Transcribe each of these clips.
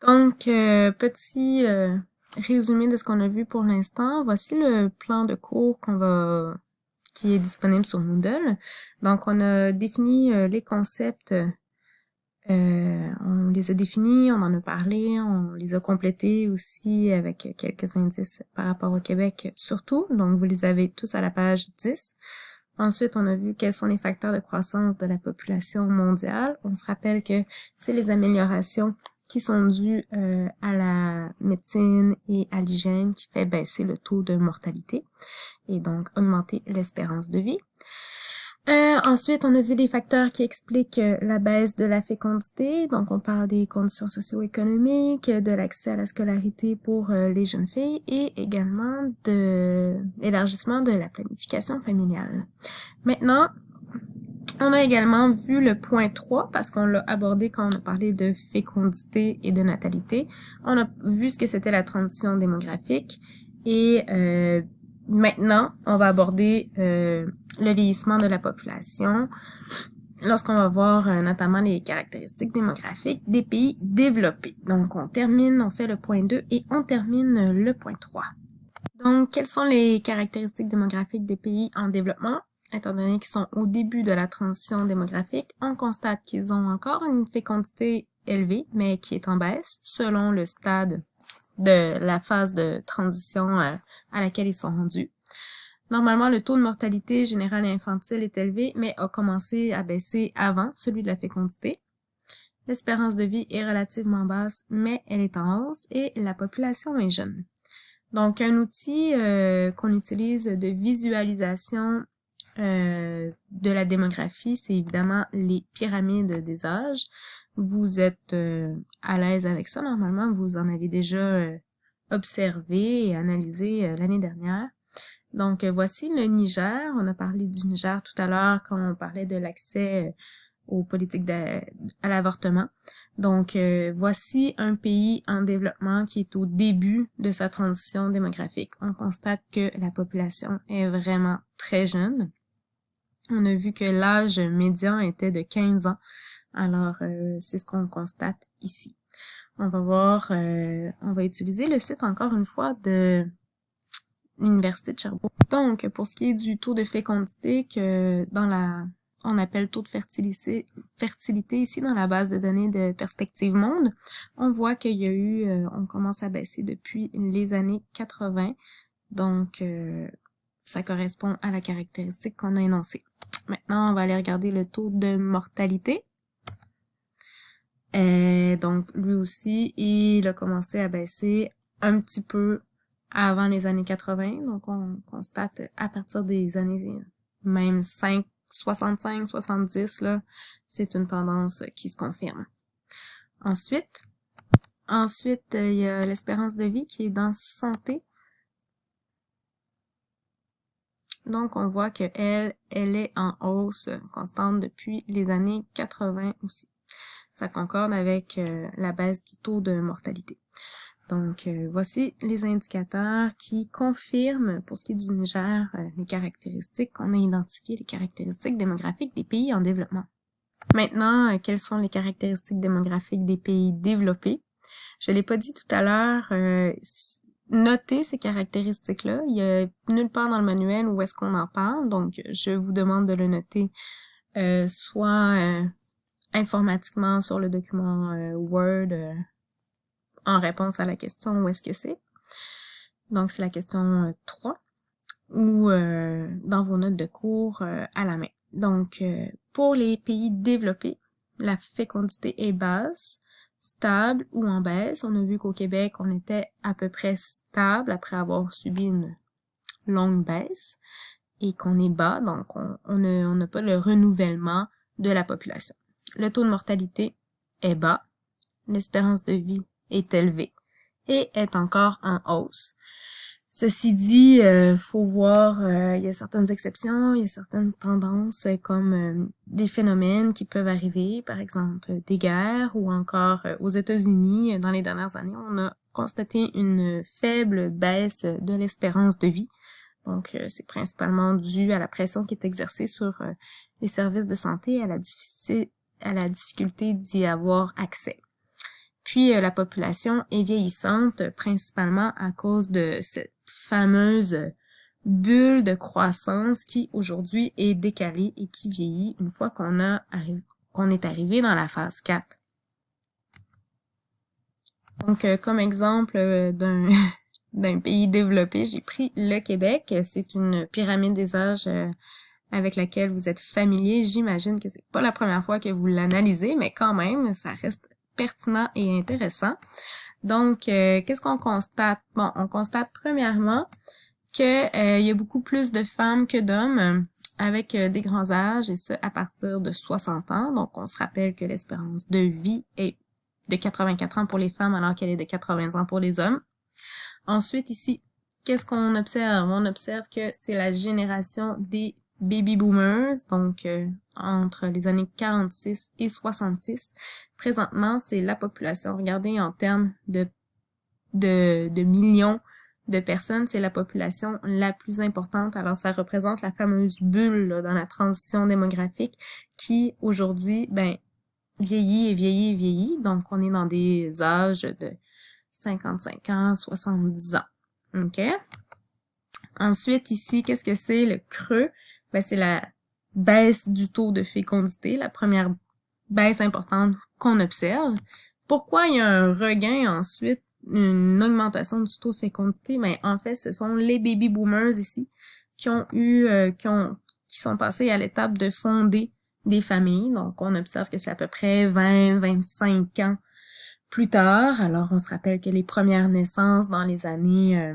Donc, petit résumé de ce qu'on a vu pour l'instant. Voici le plan de cours qui est disponible sur Moodle. Donc, on a défini les concepts, on les a définis, on en a parlé, on les a complétés aussi avec quelques indices par rapport au Québec surtout. Donc, vous les avez tous à la page 10. Ensuite, on a vu quels sont les facteurs de croissance de la population mondiale. On se rappelle que c'est les améliorations qui sont dues à la médecine et à l'hygiène qui fait baisser le taux de mortalité et donc augmenter l'espérance de vie. Ensuite, on a vu les facteurs qui expliquent la baisse de la fécondité. Donc, on parle des conditions socio-économiques, de l'accès à la scolarité pour les jeunes filles et également de l'élargissement de la planification familiale. Maintenant, on a également vu le point 3 parce qu'on l'a abordé quand on a parlé de fécondité et de natalité. On a vu ce que c'était la transition démographique et maintenant, on va aborder le vieillissement de la population lorsqu'on va voir notamment les caractéristiques démographiques des pays développés. Donc, on fait le point 2 et on termine le point 3. Donc, quelles sont les caractéristiques démographiques des pays en développement? Étant donné qu'ils sont au début de la transition démographique, on constate qu'ils ont encore une fécondité élevée, mais qui est en baisse selon le stade de la phase de transition à laquelle ils sont rendus. Normalement, le taux de mortalité générale et infantile est élevé, mais a commencé à baisser avant celui de la fécondité. L'espérance de vie est relativement basse, mais elle est en hausse et la population est jeune. Donc, un outil qu'on utilise de visualisation de la démographie, c'est évidemment les pyramides des âges. Vous êtes à l'aise avec ça, normalement, vous en avez déjà observé et analysé l'année dernière. Donc, voici le Niger. On a parlé du Niger tout à l'heure quand on parlait de l'accès aux politiques à l'avortement. Donc, voici un pays en développement qui est au début de sa transition démographique. On constate que la population est vraiment très jeune. On a vu que l'âge médian était de 15 ans. Alors, c'est ce qu'on constate ici. On va voir, on va utiliser le site encore une fois de l'Université de Sherbrooke. Donc, pour ce qui est du taux de fécondité que on appelle taux de fertilité ici dans la base de données de Perspective Monde, on voit qu'il y a eu, on commence à baisser depuis les années 80. Donc, ça correspond à la caractéristique qu'on a énoncée. Maintenant, on va aller regarder le taux de mortalité. Donc, lui aussi, il a commencé à baisser un petit peu avant les années 80. Donc, on constate à partir des années même 65, 70, là, c'est une tendance qui se confirme. Ensuite, il y a l'espérance de vie qui est dans santé. Donc, on voit que elle est en hausse constante depuis les années 80 aussi. Ça concorde avec la baisse du taux de mortalité. Donc, voici les indicateurs qui confirment, pour ce qui est du Niger, les caractéristiques qu'on a identifiées, les caractéristiques démographiques des pays en développement. Maintenant, quelles sont les caractéristiques démographiques des pays développés? Je l'ai pas dit tout à l'heure, notez ces caractéristiques-là. Il y a nulle part dans le manuel où est-ce qu'on en parle, donc je vous demande de le noter soit informatiquement sur le document Word en réponse à la question où est-ce que c'est. Donc, c'est la question 3 ou dans vos notes de cours à la main. Donc, pour les pays développés, la fécondité est basse, stable ou en baisse. On a vu qu'au Québec, on était à peu près stable après avoir subi une longue baisse et qu'on est bas, donc on n'a pas le renouvellement de la population. Le taux de mortalité est bas, l'espérance de vie est élevée et est encore en hausse. Ceci dit, faut voir, il y a certaines exceptions, il y a certaines tendances comme des phénomènes qui peuvent arriver, par exemple des guerres ou encore aux États-Unis, dans les dernières années, on a constaté une faible baisse de l'espérance de vie. Donc, c'est principalement dû à la pression qui est exercée sur les services de santé et à la difficulté d'y avoir accès. Puis la population est vieillissante principalement à cause de cette fameuse bulle de croissance qui aujourd'hui est décalée et qui vieillit une fois qu'on est arrivé dans la phase 4. Donc, comme exemple d'un d'un pays développé, j'ai pris le Québec. C'est une pyramide des âges avec laquelle vous êtes familier. J'imagine que c'est pas la première fois que vous l'analysez, mais quand même, ça reste pertinent et intéressant. Donc, qu'est-ce qu'on constate? Bon, on constate premièrement que il y a beaucoup plus de femmes que d'hommes avec des grands âges, et ce, à partir de 60 ans. Donc, on se rappelle que l'espérance de vie est de 84 ans pour les femmes, alors qu'elle est de 80 ans pour les hommes. Ensuite, ici, qu'est-ce qu'on observe? On observe que c'est la génération des baby boomers, donc entre les années 46 et 66. Présentement, c'est la population. Regardez en termes de millions de personnes, c'est la population la plus importante. Alors, ça représente la fameuse bulle là, dans la transition démographique qui, aujourd'hui, vieillit et vieillit et vieillit. Donc, on est dans des âges de 55 ans, 70 ans. OK? Ensuite, ici, qu'est-ce que c'est le creux? C'est la baisse du taux de fécondité, la première baisse importante qu'on observe. Pourquoi il y a un regain ensuite, une augmentation du taux de fécondité? En fait, ce sont les baby boomers ici qui sont passés à l'étape de fonder des familles. Donc, on observe que c'est à peu près 20-25 ans plus tard. Alors, on se rappelle que les premières naissances dans les années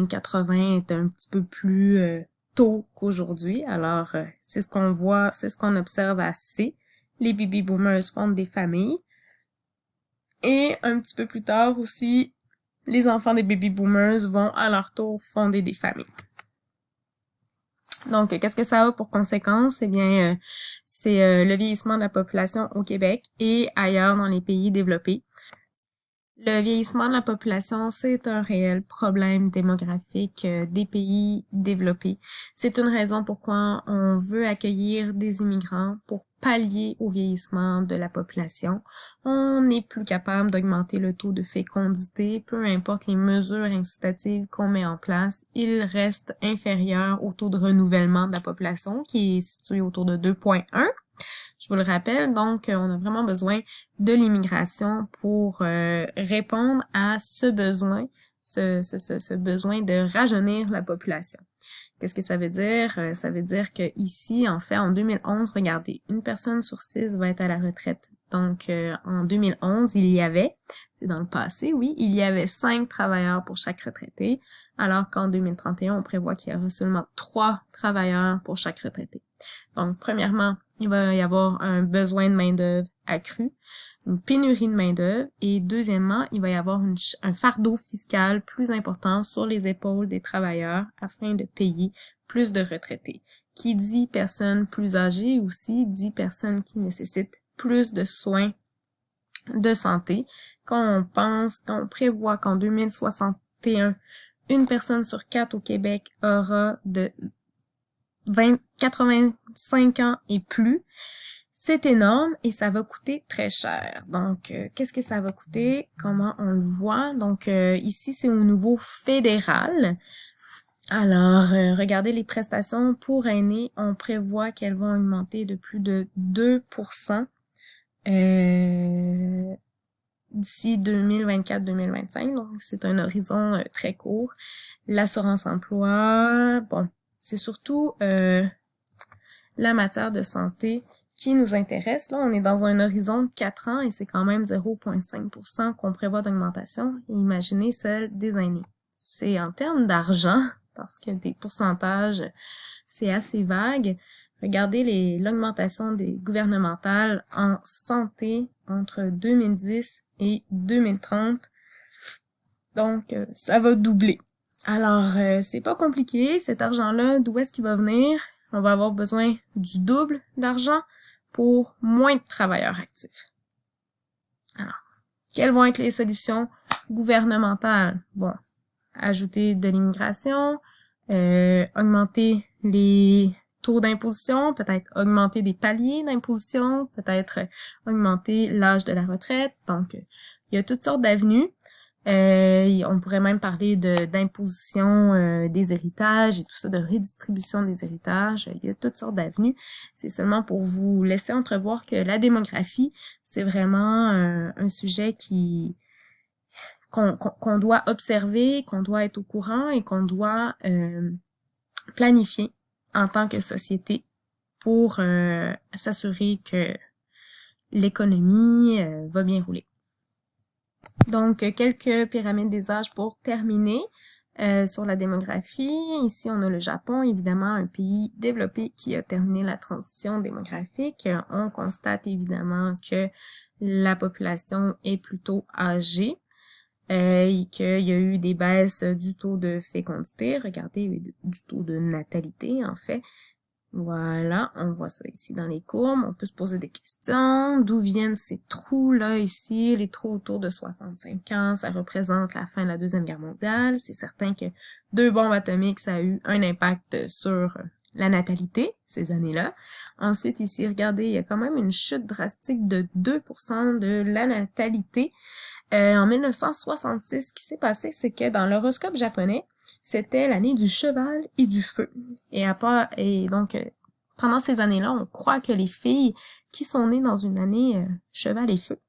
80 étaient un petit peu plus tôt qu'aujourd'hui. Alors, c'est ce qu'on voit, c'est ce qu'on observe assez. Les baby boomers fondent des familles. Et un petit peu plus tard aussi, les enfants des baby boomers vont à leur tour fonder des familles. Donc, qu'est-ce que ça a pour conséquence? Eh bien, c'est le vieillissement de la population au Québec et ailleurs dans les pays développés. Le vieillissement de la population, c'est un réel problème démographique des pays développés. C'est une raison pourquoi on veut accueillir des immigrants pour pallier au vieillissement de la population. On n'est plus capable d'augmenter le taux de fécondité, peu importe les mesures incitatives qu'on met en place, il reste inférieur au taux de renouvellement de la population qui est situé autour de 2,1. Je vous le rappelle, donc on a vraiment besoin de l'immigration pour répondre à ce besoin, ce besoin de rajeunir la population. Qu'est-ce que ça veut dire? Ça veut dire que ici, en fait, en 2011, regardez, une personne sur 6 va être à la retraite. Donc, en 2011, c'est dans le passé, oui, il y avait 5 travailleurs pour chaque retraité, alors qu'en 2031, on prévoit qu'il y aura seulement 3 travailleurs pour chaque retraité. Donc, premièrement, il va y avoir un besoin de main-d'œuvre accru, une pénurie de main-d'œuvre, et deuxièmement, il va y avoir un fardeau fiscal plus important sur les épaules des travailleurs afin de payer plus de retraités. Qui dit personnes plus âgées aussi dit personnes qui nécessitent plus de soins de santé. Quand on prévoit qu'en 2061, une personne sur 4 au Québec aura de 85 ans et plus, c'est énorme et ça va coûter très cher. Donc, qu'est-ce que ça va coûter? Comment on le voit? Donc, ici, c'est au niveau fédéral. Alors, regardez les prestations pour aînés. On prévoit qu'elles vont augmenter de plus de 2% d'ici 2024-2025. Donc, c'est un horizon très court. L'assurance emploi, bon, c'est surtout la matière de santé qui nous intéresse. Là, on est dans un horizon de 4 ans et c'est quand même 0,5% qu'on prévoit d'augmentation. Imaginez celle des aînés. C'est en termes d'argent, parce que des pourcentages, c'est assez vague. Regardez l'augmentation des gouvernementales en santé entre 2010 et 2030. Donc, ça va doubler. Alors, c'est pas compliqué. Cet argent-là, d'où est-ce qu'il va venir? On va avoir besoin du double d'argent pour moins de travailleurs actifs. Alors, quelles vont être les solutions gouvernementales? Bon, ajouter de l'immigration, augmenter les taux d'imposition, peut-être augmenter des paliers d'imposition, peut-être augmenter l'âge de la retraite. Donc, il y a toutes sortes d'avenues. On pourrait même parler d'imposition des héritages et tout ça, de redistribution des héritages. Il y a toutes sortes d'avenues. C'est seulement pour vous laisser entrevoir que la démographie, c'est vraiment un sujet qu'on doit observer, qu'on doit être au courant et qu'on doit planifier en tant que société pour s'assurer que l'économie va bien rouler. Donc, quelques pyramides des âges pour terminer sur la démographie. Ici, on a le Japon, évidemment, un pays développé qui a terminé la transition démographique. On constate évidemment que la population est plutôt âgée et qu'il y a eu des baisses du taux de fécondité. Regardez, du taux de natalité, en fait. Voilà, on voit ça ici dans les courbes. On peut se poser des questions. D'où viennent ces trous-là ici? Les trous autour de 65 ans, ça représente la fin de la Deuxième Guerre mondiale. C'est certain que 2 bombes atomiques, ça a eu un impact sur la natalité, ces années-là. Ensuite, ici, regardez, il y a quand même une chute drastique de 2% de la natalité. En 1966, ce qui s'est passé, c'est que dans l'horoscope japonais, c'était l'année du cheval et du feu. Et donc, pendant ces années-là, on croit que les filles qui sont nées dans une année cheval et feu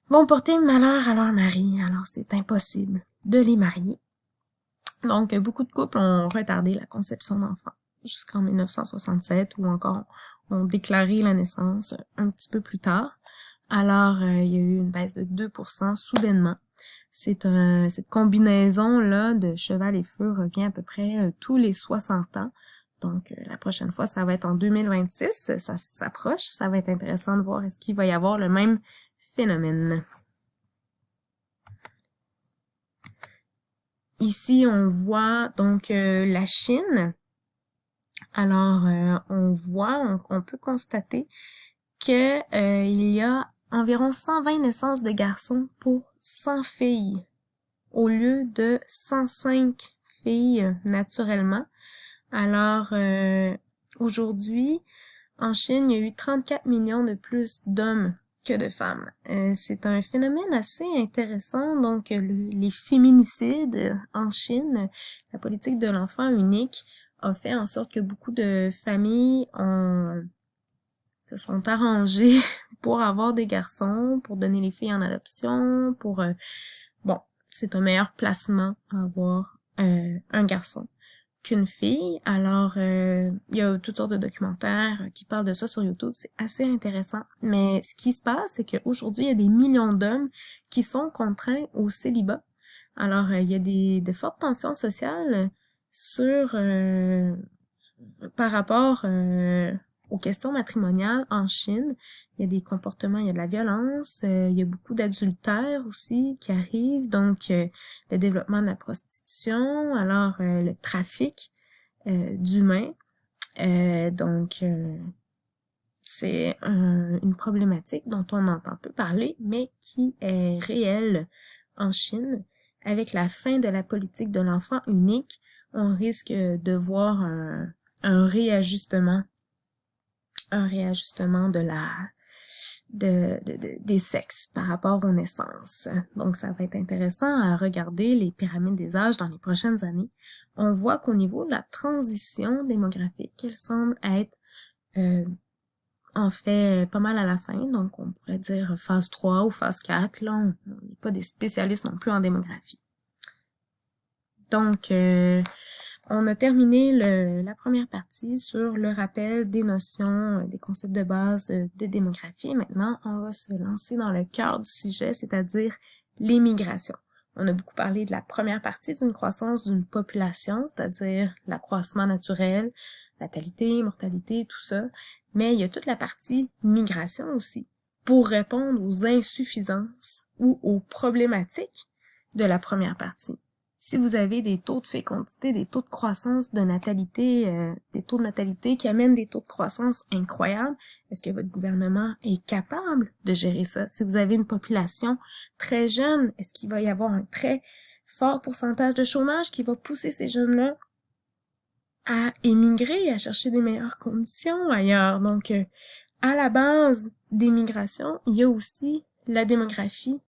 vont porter malheur à leur mari. Alors, c'est impossible de les marier. Donc, beaucoup de couples ont retardé la conception d'enfants jusqu'en 1967 ou encore ont déclaré la naissance un petit peu plus tard. Alors, il y a eu une baisse de 2% soudainement. Cette combinaison-là de cheval et feu revient à peu près tous les 60 ans. Donc, la prochaine fois, ça va être en 2026. Ça s'approche. Ça va être intéressant de voir est-ce qu'il va y avoir le même phénomène. Ici, on voit donc la Chine. Alors, on peut constater que il y a environ 120 naissances de garçons pour 100 filles, au lieu de 105 filles naturellement. Alors, aujourd'hui, en Chine, il y a eu 34 millions de plus d'hommes que de femmes. C'est un phénomène assez intéressant. Donc, les féminicides en Chine, la politique de l'enfant unique a fait en sorte que beaucoup de familles se sont arrangées pour avoir des garçons, pour donner les filles en adoption, bon, c'est un meilleur placement à avoir un garçon qu'une fille. Alors, il y a toutes sortes de documentaires qui parlent de ça sur YouTube. C'est assez intéressant. Mais ce qui se passe, c'est qu'aujourd'hui, il y a des millions d'hommes qui sont contraints au célibat. Alors, il y a de fortes tensions sociales par rapport aux questions matrimoniales en Chine. Il y a des comportements, il y a de la violence, il y a beaucoup d'adultère aussi qui arrive, donc le développement de la prostitution, alors le trafic d'humains. Donc, c'est une problématique dont on entend peu parler, mais qui est réelle en Chine. Avec la fin de la politique de l'enfant unique, on risque de voir un réajustement des sexes par rapport aux naissances. Donc, ça va être intéressant à regarder les pyramides des âges dans les prochaines années. On voit qu'au niveau de la transition démographique, elle semble être en fait pas mal à la fin. Donc, on pourrait dire phase 3 ou phase 4. Là, on n'est pas des spécialistes non plus en démographie. Donc, on a terminé la première partie sur le rappel des notions, des concepts de base de démographie. Maintenant, on va se lancer dans le cœur du sujet, c'est-à-dire l'immigration. On a beaucoup parlé de la première partie d'une croissance d'une population, c'est-à-dire l'accroissement naturel, natalité, mortalité, tout ça. Mais il y a toute la partie migration aussi, pour répondre aux insuffisances ou aux problématiques de la première partie. Si vous avez des taux de fécondité, des taux de croissance de natalité, des taux de natalité qui amènent des taux de croissance incroyables, est-ce que votre gouvernement est capable de gérer ça? Si vous avez une population très jeune, est-ce qu'il va y avoir un très fort pourcentage de chômage qui va pousser ces jeunes-là à émigrer, à chercher des meilleures conditions ailleurs. Donc, à la base des migrations, il y a aussi la démographie